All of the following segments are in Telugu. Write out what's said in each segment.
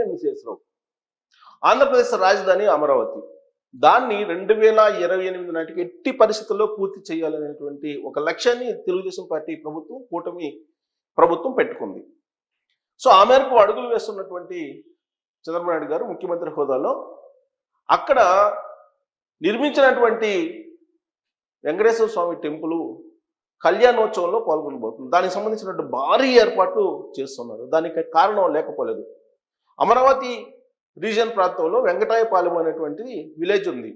ఎంఎస్ రావు. ఆంధ్రప్రదేశ్ రాజధాని అమరావతి. దాన్ని 2028 నాటికి ఎట్టి పరిస్థితుల్లో పూర్తి చేయాలనేటువంటి ఒక లక్ష్యాన్ని తెలుగుదేశం పార్టీ ప్రభుత్వం, కూటమి ప్రభుత్వం పెట్టుకుంది. సో ఆ మేరకు అడుగులు వేస్తున్నటువంటి చంద్రబాబు నాయుడు గారు ముఖ్యమంత్రి హోదాలో అక్కడ నిర్మించినటువంటి వెంకటేశ్వర స్వామి టెంపుల్ కళ్యాణోత్సవంలో పాల్గొనబోతుంది. దానికి సంబంధించినటువంటి భారీ ఏర్పాట్లు చేస్తున్నారు. దానికి కారణం లేకపోలేదు. అమరావతి రీజియన్ ప్రాంతంలో వెంకటాయపాలెం అనేటువంటి విలేజ్ ఉంది.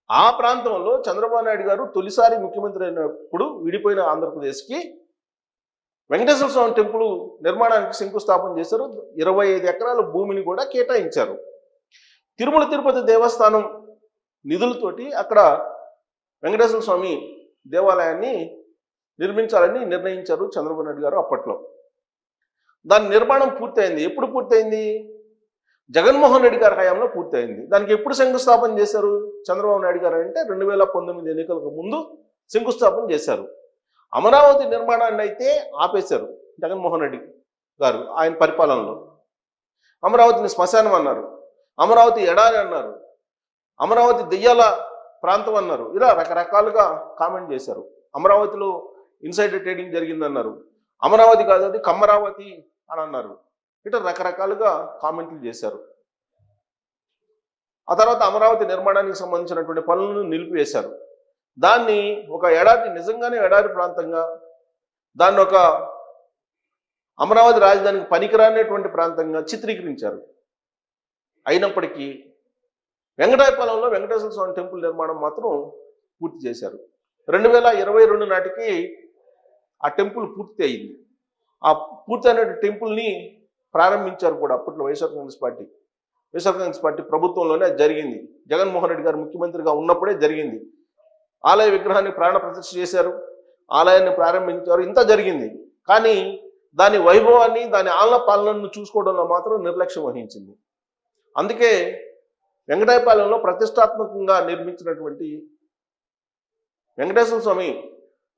ఆ ప్రాంతంలో చంద్రబాబు నాయుడు గారు తొలిసారి ముఖ్యమంత్రి అయినప్పుడు విడిపోయిన ఆంధ్రప్రదేశ్కి వెంకటేశ్వర స్వామి టెంపుల్ నిర్మాణానికి శంకుస్థాపన చేశారు. 25 ఎకరాల భూమిని కూడా కేటాయించారు. తిరుమల తిరుపతి దేవస్థానం నిధులతోటి అక్కడ వెంకటేశ్వర స్వామి దేవాలయాన్ని నిర్మించాలని నిర్ణయించారు చంద్రబాబు నాయుడు గారు అప్పట్లో. దాని నిర్మాణం పూర్తయింది. ఎప్పుడు పూర్తయింది? జగన్మోహన్ రెడ్డి గారి హయాంలో పూర్తయింది. దానికి ఎప్పుడు శంకుస్థాపన చేశారు చంద్రబాబు నాయుడు గారు అంటే 2019 ఎన్నికలకు ముందు శంకుస్థాపన చేశారు. అమరావతి నిర్మాణాన్ని అయితే ఆపేశారు జగన్మోహన్ రెడ్డి గారు ఆయన పరిపాలనలో. అమరావతిని శ్మశానం అన్నారు, అమరావతి ఎడారి అన్నారు, అమరావతి దెయ్యాల ప్రాంతం అన్నారు. ఇలా రకరకాలుగా కామెంట్ చేశారు. అమరావతిలో ఇన్సైడర్ ట్రేడింగ్ జరిగిందన్నారు. అమరావతి కాదు అది కమ్మరావతి అని అన్నారు. ఇట్లా రకరకాలుగా కామెంట్లు చేశారు. ఆ తర్వాత అమరావతి నిర్మాణానికి సంబంధించినటువంటి పనులను నిలిపివేశారు. దాన్ని ఒక ఎడారి, నిజంగానే ఎడారి ప్రాంతంగా, దాన్ని ఒక అమరావతి రాజధానికి పనికిరానటువంటి ప్రాంతంగా చిత్రీకరించారు. అయినప్పటికీ వెంకటాయపాలెంలో వెంకటేశ్వర స్వామి టెంపుల్ నిర్మాణం మాత్రం పూర్తి చేశారు. 2022 నాటికి ఆ టెంపుల్ పూర్తి అయింది. ఆ పూర్తి అయిన టెంపుల్ని ప్రారంభించారు కూడా అప్పట్లో వైఎస్ఆర్ కాంగ్రెస్ పార్టీ ప్రభుత్వంలోనే అది జరిగింది. జగన్మోహన్ రెడ్డి గారు ముఖ్యమంత్రిగా ఉన్నప్పుడే జరిగింది. ఆలయ విగ్రహాన్ని ప్రాణ ప్రతిష్ఠ చేశారు, ఆలయాన్ని ప్రారంభించారు, ఇంత జరిగింది. కానీ దాని వైభవాన్ని, దాని ఆలన పాలనను చూసుకోవడంలో మాత్రం నిర్లక్ష్యం వహించింది. అందుకే వెంకటాయపాలెంలో ప్రతిష్టాత్మకంగా నిర్మించినటువంటి వెంకటేశ్వర స్వామి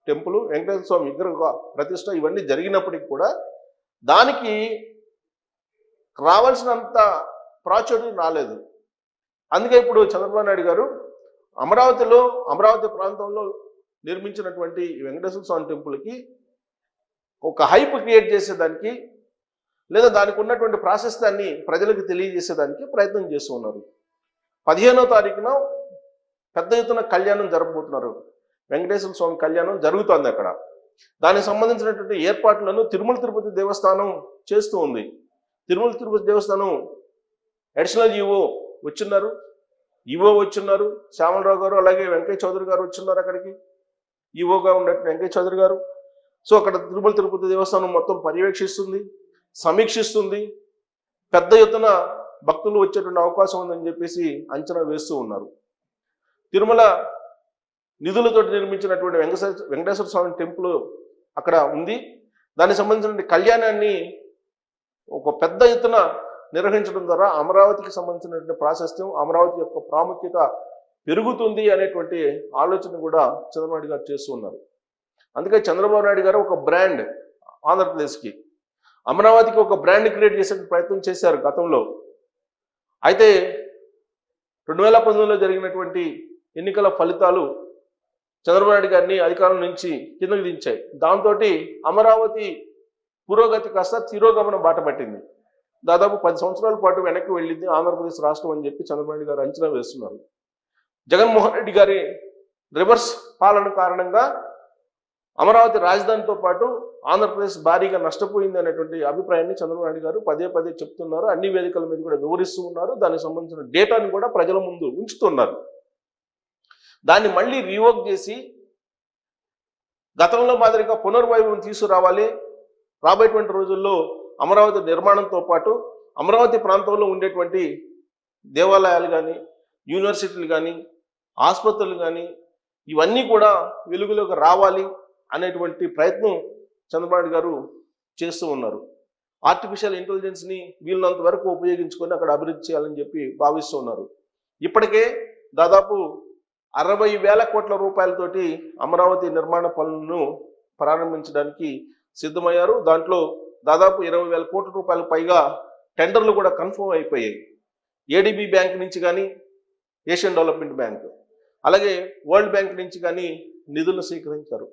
టెంపుల్, వెంకటేశ్వర స్వామి విగ్రహ ప్రతిష్ట ఇవన్నీ జరిగినప్పటికీ కూడా దానికి రావాల్సినంత ప్రాచుర్యం రాలేదు. అందుకే ఇప్పుడు చంద్రబాబు నాయుడు గారు అమరావతి ప్రాంతంలో నిర్మించినటువంటి వెంకటేశ్వర స్వామి టెంపుల్కి ఒక హైప్ క్రియేట్ చేసేదానికి, లేదా దానికి ఉన్నటువంటి ప్రాశస్త్యాన్ని ప్రజలకు తెలియజేసేదానికి ప్రయత్నం చేస్తూ ఉన్నారు. 15వ తారీఖున పెద్ద ఎత్తున కళ్యాణం జరపబోతున్నారు. వెంకటేశ్వర స్వామి కళ్యాణం జరుగుతుంది అక్కడ. దానికి సంబంధించినటువంటి ఏర్పాట్లను తిరుమల తిరుపతి దేవస్థానం చేస్తూ ఉంది. తిరుమల తిరుపతి దేవస్థానం అడిషనల్ ఈవో వచ్చున్నారు, శ్యామలరావు గారు, అలాగే వెంకయ్య చౌదరి గారు వచ్చున్నారు. అక్కడికి ఈవోగా ఉన్నట్టు వెంకయ్య చౌదరి గారు. సో అక్కడ తిరుమల తిరుపతి దేవస్థానం మొత్తం పర్యవేక్షిస్తుంది, సమీక్షిస్తుంది. పెద్ద ఎత్తున భక్తులు వచ్చేటువంటి అవకాశం ఉందని చెప్పేసి అంచనా వేస్తూ ఉన్నారు. తిరుమల నిధులతో నిర్మించినటువంటి వెంకటేశ్వర స్వామి టెంపుల్ అక్కడ ఉంది. దానికి సంబంధించిన కళ్యాణాన్ని ఒక పెద్ద ఎత్తున నిర్వహించడం ద్వారా అమరావతికి సంబంధించినటువంటి ప్రాశస్త్యం, అమరావతి యొక్క ప్రాముఖ్యత పెరుగుతుంది అనేటువంటి ఆలోచన కూడా చంద్రబాబు నాయుడు గారు చేస్తూ ఉన్నారు. అందుకే చంద్రబాబు నాయుడు గారు ఒక బ్రాండ్ ఆంధ్రప్రదేశ్కి, అమరావతికి ఒక బ్రాండ్ క్రియేట్ చేసే ప్రయత్నం చేశారు గతంలో. అయితే 2019లో జరిగినటువంటి ఎన్నికల ఫలితాలు చంద్రబాబు నాయుడు గారిని అధికారం నుంచి కిందకి దించాయి. దాంతో అమరావతి పురోగతి కాస్త తిరోగమనం బాట పట్టింది. దాదాపు 10 సంవత్సరాల పాటు వెనక్కి వెళ్ళింది ఆంధ్రప్రదేశ్ రాష్ట్రం అని చెప్పి చంద్రబాబు నాయుడు గారు అంచనా వేస్తున్నారు. జగన్మోహన్ రెడ్డి గారి రివర్స్ పాలన కారణంగా అమరావతి రాజధానితో పాటు ఆంధ్రప్రదేశ్ భారీగా నష్టపోయింది అనేటువంటి అభిప్రాయాన్ని చంద్రబాబు నాయుడు గారు పదే చెప్తున్నారు. అన్ని వేదికల మీద కూడా వివరిస్తూ ఉన్నారు. దానికి సంబంధించిన డేటాని కూడా ప్రజల ముందు ఉంచుతున్నారు. దాన్ని మళ్ళీ రీవోక్ చేసి గతంలో మాదిరిగా పునర్వైభవం తీసుకురావాలి. రాబోయేటువంటి రోజుల్లో అమరావతి నిర్మాణంతో పాటు అమరావతి ప్రాంతంలో ఉండేటువంటి దేవాలయాలు కానీ, యూనివర్సిటీలు కానీ, ఆసుపత్రులు కానీ ఇవన్నీ కూడా వెలుగులోకి రావాలి అనేటువంటి ప్రయత్నం చంద్రబాబు నాయుడు గారు చేస్తూ ఉన్నారు. ఆర్టిఫిషియల్ ఇంటెలిజెన్స్ని వీళ్ళంత వరకు ఉపయోగించుకొని అక్కడ అభివృద్ధి చేయాలని చెప్పి భావిస్తూ ఉన్నారు. ఇప్పటికే దాదాపు 60,000 కోట్ల రూపాయలతోటి అమరావతి నిర్మాణ పనులను ప్రారంభించడానికి సిద్ధమయ్యారు. దాంట్లో దాదాపు 20,000 కోట్ల రూపాయలు పైగా టెండర్లు కూడా కన్ఫర్మ్ అయిపోయాయి. ఏడీబీ బ్యాంక్ నుంచి కానీ, ఏషియన్ డెవలప్మెంట్ బ్యాంక్, అలాగే వరల్డ్ బ్యాంక్ నుంచి కానీ నిధులను స్వీకరించారు.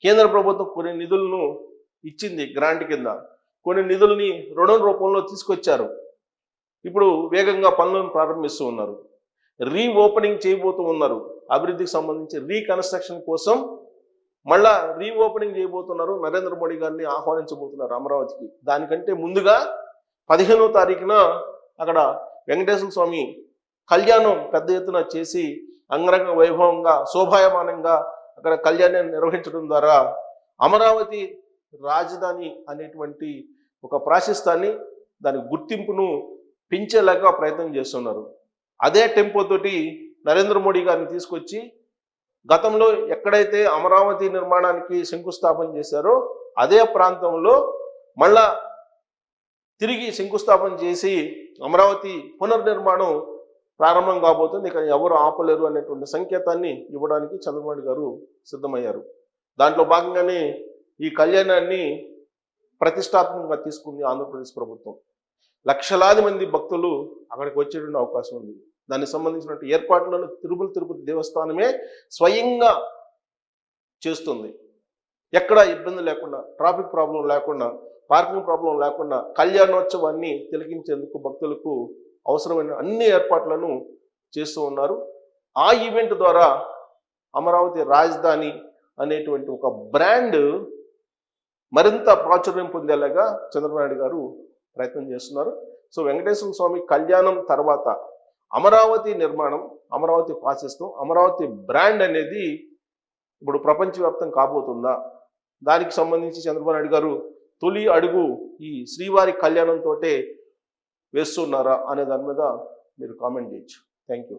కేంద్ర ప్రభుత్వం కొన్ని నిధులను ఇచ్చింది గ్రాంట్ కింద, కొన్ని నిధుల్ని రుణం రూపంలో తీసుకొచ్చారు. ఇప్పుడు వేగంగా పనులను ప్రారంభిస్తూ ఉన్నారు. రీఓపెనింగ్ చేయబోతూ ఉన్నారు. అభివృద్ధికి సంబంధించి రీకన్స్ట్రక్షన్ కోసం మళ్ళా రీఓపెనింగ్ చేయబోతున్నారు. నరేంద్ర మోడీ గారిని ఆహ్వానించబోతున్నారు అమరావతికి. దానికంటే ముందుగా 15వ తారీఖున అక్కడ వెంకటేశ్వర స్వామి కళ్యాణం పెద్ద ఎత్తున చేసి అంగరంగ వైభవంగా శోభాయమానంగా అక్కడ కళ్యాణాన్ని నిర్వహించడం ద్వారా అమరావతి రాజధాని అనేటువంటి ఒక ప్రాశస్త్యాన్ని, దాని గుర్తింపును పెంచేలాగా ప్రయత్నం చేస్తున్నారు. అదే టెంపోతోటి నరేంద్ర మోడీ గారిని తీసుకొచ్చి గతంలో ఎక్కడైతే అమరావతి నిర్మాణానికి శంకుస్థాపన చేశారో అదే ప్రాంతంలో మళ్ళా తిరిగి శంకుస్థాపన చేసి అమరావతి పునర్నిర్మాణం ప్రారంభం కాబోతుంది. ఇక ఎవరు ఆపలేరు అనేటువంటి సంకేతాన్ని ఇవ్వడానికి చంద్రబాబు గారు సిద్ధమయ్యారు. దాంట్లో భాగంగానే ఈ కళ్యాణాన్ని ప్రతిష్టాత్మకంగా తీసుకుంది ఆంధ్రప్రదేశ్ ప్రభుత్వం. లక్షలాది మంది భక్తులు అక్కడికి వచ్చేటువంటి అవకాశం ఉంది. దానికి సంబంధించినటువంటి ఏర్పాట్లను తిరుపతి దేవస్థానమే స్వయంగా చేస్తుంది. ఎక్కడ ఇబ్బంది లేకుండా, ట్రాఫిక్ ప్రాబ్లం లేకుండా, పార్కింగ్ ప్రాబ్లం లేకుండా కళ్యాణోత్సవాన్ని తిలకించేందుకు భక్తులకు అవసరమైన అన్ని ఏర్పాట్లను చేస్తూ ఉన్నారు. ఆ ఈవెంట్ ద్వారా అమరావతి రాజధాని అనేటువంటి ఒక బ్రాండ్ మరింత ప్రాచుర్యం పొందేలాగా చంద్రబాబు నాయుడు గారు ప్రయత్నం చేస్తున్నారు. సో వెంకటేశ్వర స్వామి కళ్యాణం తర్వాత అమరావతి నిర్మాణం, అమరావతి ప్రాశస్త్యం, అమరావతి బ్రాండ్ అనేది ఇప్పుడు ప్రపంచవ్యాప్తం కాబోతుందా, దానికి సంబంధించి చంద్రబాబు నాయుడు గారు తొలి అడుగు ఈ శ్రీవారి కళ్యాణంతో వేస్తున్నారా అనే దాని మీద మీరు కామెంట్ చేయొచ్చు. Thank you.